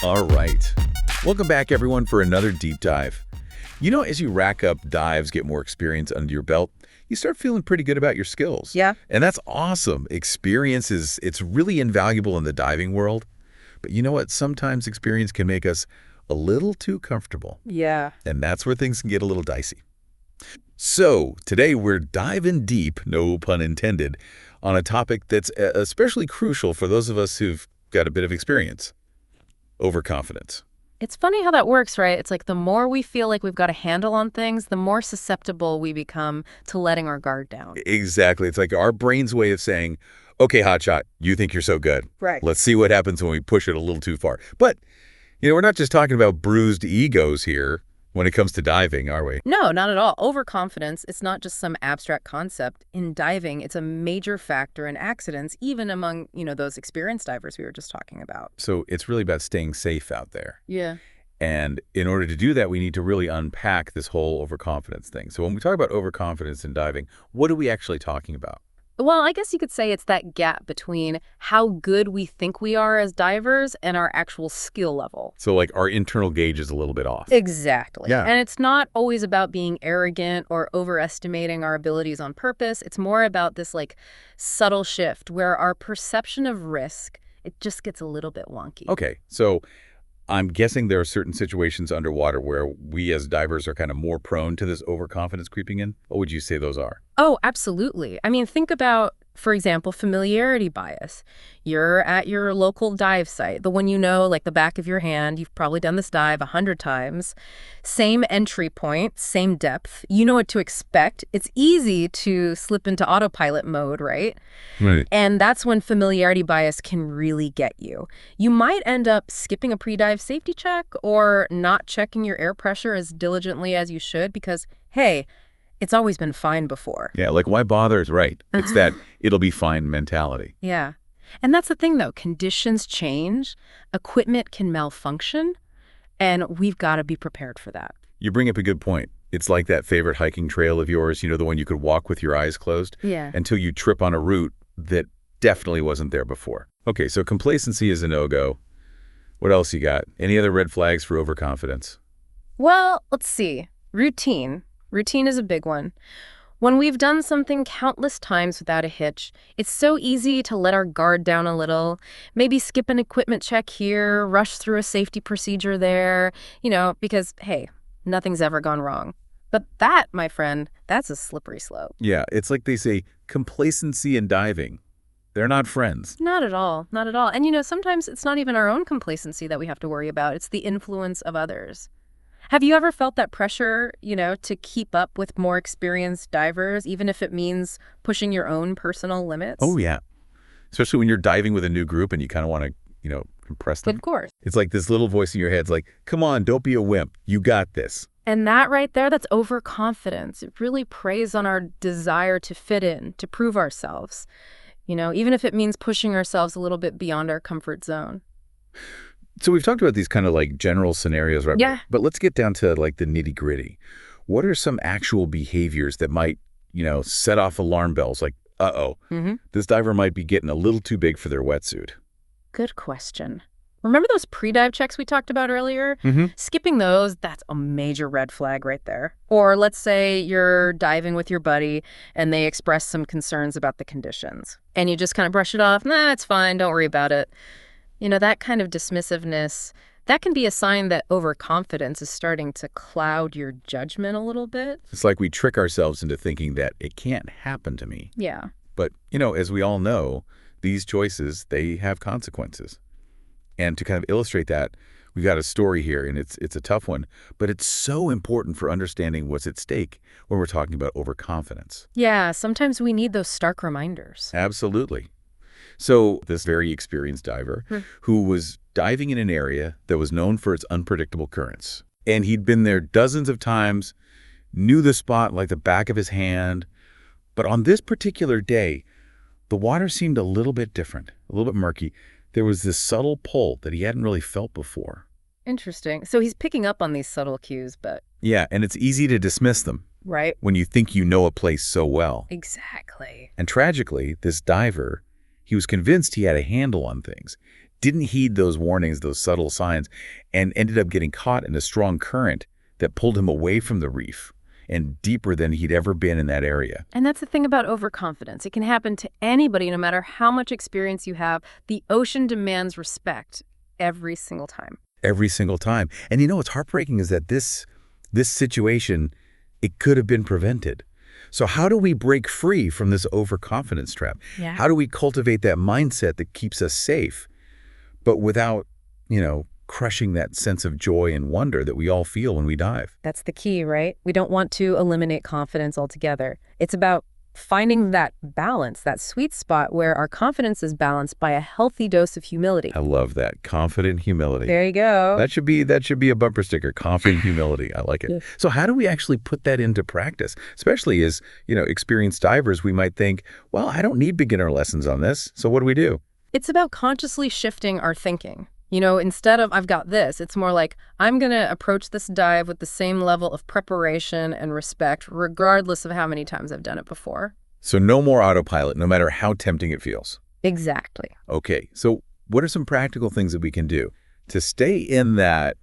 All right. Welcome back, everyone, for another deep dive. You know, as you rack up dives, get more experience under your belt, you start feeling pretty good about your skills. Yeah. And that's awesome. Experience it's really invaluable in the diving world. But you know what? Sometimes experience can make us a little too comfortable. Yeah. And that's where things can get a little dicey. So today we're diving deep, no pun intended, on a topic that's especially crucial for those of us who've got a bit of experience. Overconfidence. It's funny how that works, right? It's like the more we feel like we've got a handle on things, the more susceptible we become to letting our guard down. Exactly. It's like our brain's way of saying, okay, hotshot, you think you're so good. Right. Let's see what happens when we push it a little too far. But, we're not just talking about bruised egos here when it comes to diving, are we? No, not at all. Overconfidence, it's not just some abstract concept. In diving, it's a major factor in accidents, even among, those experienced divers we were just talking about. So it's really about staying safe out there. Yeah. And in order to do that, we need to really unpack this whole overconfidence thing. So when we talk about overconfidence in diving, what are we actually talking about? Well, I guess you could say it's that gap between how good we think we are as divers and our actual skill level. So like our internal gauge is a little bit off. Exactly. Yeah. And it's not always about being arrogant or overestimating our abilities on purpose. It's more about this subtle shift where our perception of risk, it just gets a little bit wonky. Okay. So I'm guessing there are certain situations underwater where we as divers are kind of more prone to this overconfidence creeping in. What would you say those are? Oh, absolutely. I mean, think about, for example, familiarity bias. You're at your local dive site, the one like the back of your hand. You've probably done this dive 100 times. Same entry point, same depth. You know what to expect. It's easy to slip into autopilot mode, right? Right. And that's when familiarity bias can really get you. You might end up skipping a pre-dive safety check or not checking your air pressure as diligently as you should because, hey, it's always been fine before. Yeah, like why bother is right. It's that it'll be fine mentality. Yeah. And that's the thing, though. Conditions change, equipment can malfunction, and we've got to be prepared for that. You bring up a good point. It's like that favorite hiking trail of yours, the one you could walk with your eyes closed, Yeah. until you trip on a route that definitely wasn't there before. Okay, so complacency is a no-go. What else you got? Any other red flags for overconfidence? Well, let's see. Routine. Routine is a big one. When we've done something countless times without a hitch, it's so easy to let our guard down a little, maybe skip an equipment check here, rush through a safety procedure there, because, hey, nothing's ever gone wrong. But that, my friend, that's a slippery slope. Yeah, it's like they say, complacency and diving. They're not friends. Not at all. Not at all. And, sometimes it's not even our own complacency that we have to worry about. It's the influence of others. Have you ever felt that pressure, to keep up with more experienced divers, even if it means pushing your own personal limits? Oh, yeah. Especially when you're diving with a new group and you kind of want to, impress them. Of course. It's like this little voice in your head's like, come on, don't be a wimp. You got this. And that right there, that's overconfidence. It really preys on our desire to fit in, to prove ourselves, even if it means pushing ourselves a little bit beyond our comfort zone. So we've talked about these kind of like general scenarios, right? Yeah. But let's get down to like the nitty gritty. What are some actual behaviors that might, set off alarm bells? Like, this diver might be getting a little too big for their wetsuit. Good question. Remember those pre-dive checks we talked about earlier? Skipping those, that's a major red flag right there. Or let's say you're diving with your buddy and they express some concerns about the conditions. And you just kind of brush it off. Nah, it's fine. Don't worry about it. That kind of dismissiveness, that can be a sign that overconfidence is starting to cloud your judgment a little bit. It's like we trick ourselves into thinking that it can't happen to me. Yeah. But, as we all know, these choices, they have consequences. And to kind of illustrate that, we've got a story here, and it's a tough one, but it's so important for understanding what's at stake when we're talking about overconfidence. Yeah, sometimes we need those stark reminders. Absolutely. So this very experienced diver who was diving in an area that was known for its unpredictable currents. And he'd been there dozens of times, knew the spot like the back of his hand. But on this particular day, the water seemed a little bit different, a little bit murky. There was this subtle pull that he hadn't really felt before. Interesting. So he's picking up on these subtle cues, but... Yeah, and it's easy to dismiss them. Right. When you think you know a place so well. Exactly. And tragically, this diver, he was convinced he had a handle on things. didn't heed those warnings, those subtle signs, and ended up getting caught in a strong current that pulled him away from the reef and deeper than he'd ever been in that area. And that's the thing about overconfidence. It can happen to anybody, no matter how much experience you have. The ocean demands respect every single time. Every single time. And what's heartbreaking is that this situation, it could have been prevented. So how do we break free from this overconfidence trap? Yeah. How do we cultivate that mindset that keeps us safe, but without, crushing that sense of joy and wonder that we all feel when we dive? That's the key, right? We don't want to eliminate confidence altogether. It's about finding that balance, that sweet spot where our confidence is balanced by a healthy dose of humility. I love that. Confident humility. There you go. That should be a bumper sticker. Confident humility. I like it. Yeah. So how do we actually put that into practice? Especially as, experienced divers, we might think, well, I don't need beginner lessons on this. So what do we do? It's about consciously shifting our thinking. Instead of I've got this, it's more like I'm going to approach this dive with the same level of preparation and respect, regardless of how many times I've done it before. So no more autopilot, no matter how tempting it feels. Exactly. Okay, so what are some practical things that we can do to stay in that,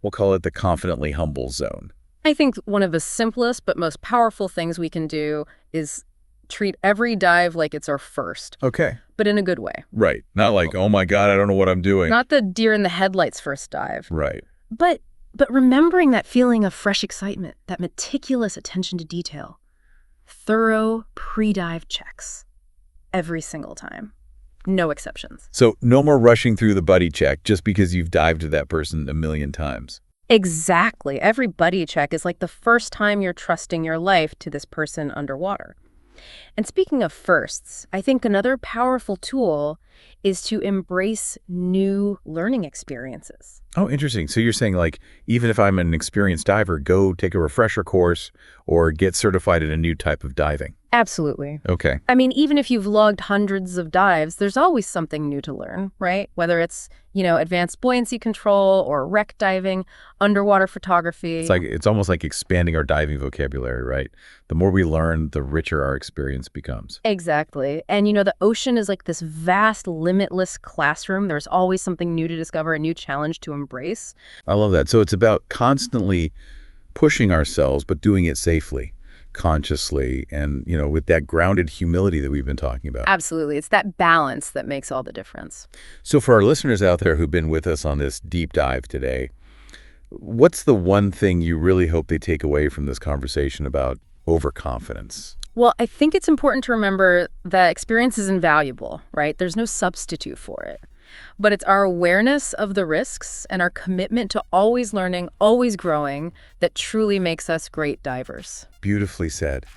we'll call it the confidently humble zone? I think one of the simplest but most powerful things we can do is treat every dive like it's our first. Okay. But in a good way. Right. Not like, oh my God, I don't know what I'm doing. Not the deer in the headlights first dive. Right. But remembering that feeling of fresh excitement, that meticulous attention to detail, thorough pre-dive checks every single time. No exceptions. So no more rushing through the buddy check just because you've dived to that person a million times. Exactly. Every buddy check is like the first time you're trusting your life to this person underwater. And speaking of firsts, I think another powerful tool is to embrace new learning experiences. Oh, interesting. So you're saying, like, even if I'm an experienced diver, go take a refresher course or get certified in a new type of diving. Absolutely. Okay. I mean, even if you've logged hundreds of dives, there's always something new to learn, right? Whether it's, advanced buoyancy control or wreck diving, underwater photography. It's almost like expanding our diving vocabulary, right? The more we learn, the richer our experience becomes. Exactly. And, the ocean is like this vast, limitless classroom. There's always something new to discover, a new challenge to embrace. I love that. So it's about constantly pushing ourselves, but doing it safely, consciously, and, with that grounded humility that we've been talking about. Absolutely. It's that balance that makes all the difference. So for our listeners out there who've been with us on this deep dive today, what's the one thing you really hope they take away from this conversation about overconfidence? Well, I think it's important to remember that experience is invaluable, right? There's no substitute for it. But it's our awareness of the risks and our commitment to always learning, always growing that truly makes us great divers. Beautifully said.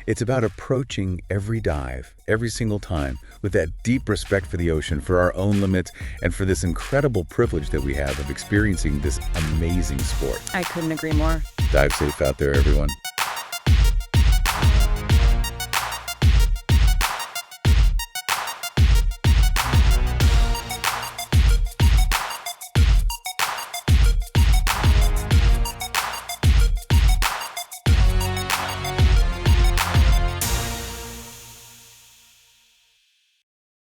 It's about approaching every dive, every single time, with that deep respect for the ocean, for our own limits, and for this incredible privilege that we have of experiencing this amazing sport. I couldn't agree more. Dive safe out there, everyone.